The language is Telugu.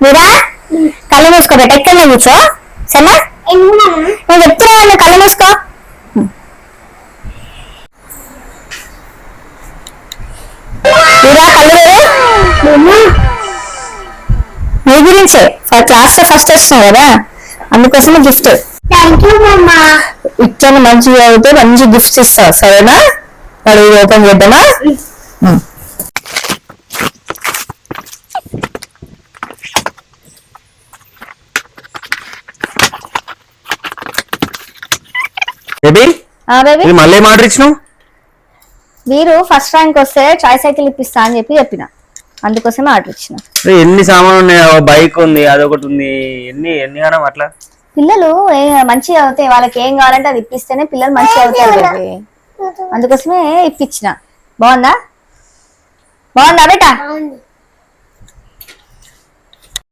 మీరా కళ్ళు మూసుకో బెట ఎక్కడ కూర్చో సరేనా నేను చెప్తున్నా కళ్ళు మూసుకో మీరా కళ్ళు మీ గురించే క్లాస్ లో ఫస్ట్ వస్తున్నావు కదా అందుకోసమే గిఫ్ట్ ఇచ్చాను మంచిగా అయితే మంచి గిఫ్ట్స్ ఇస్తా సరేనా అది ఓపెన్ చేద్దామా మళ్ళీ మాట ఇచ్చినావు మీరు ఫస్ట్ ర్యాంక్ వస్తే ట్రై సైకిల్ ఇప్పిస్తా అని చెప్పిన అందుకోసమే ఆర్డర్ ఇచ్చిన ఎన్ని సామాన్లు ఉన్నాయి బైక్ ఉంది అదొకటి ఉంది ఎన్ని ఎన్ని కాలం అట్లా పిల్లలు మంచిగా అవుతాయి వాళ్ళకి ఏం కావాలంటే అది ఇప్పిస్తేనే పిల్లలు మంచిగా అవుతారు అందుకోసమే ఇప్పించిన బాగుందా బేటా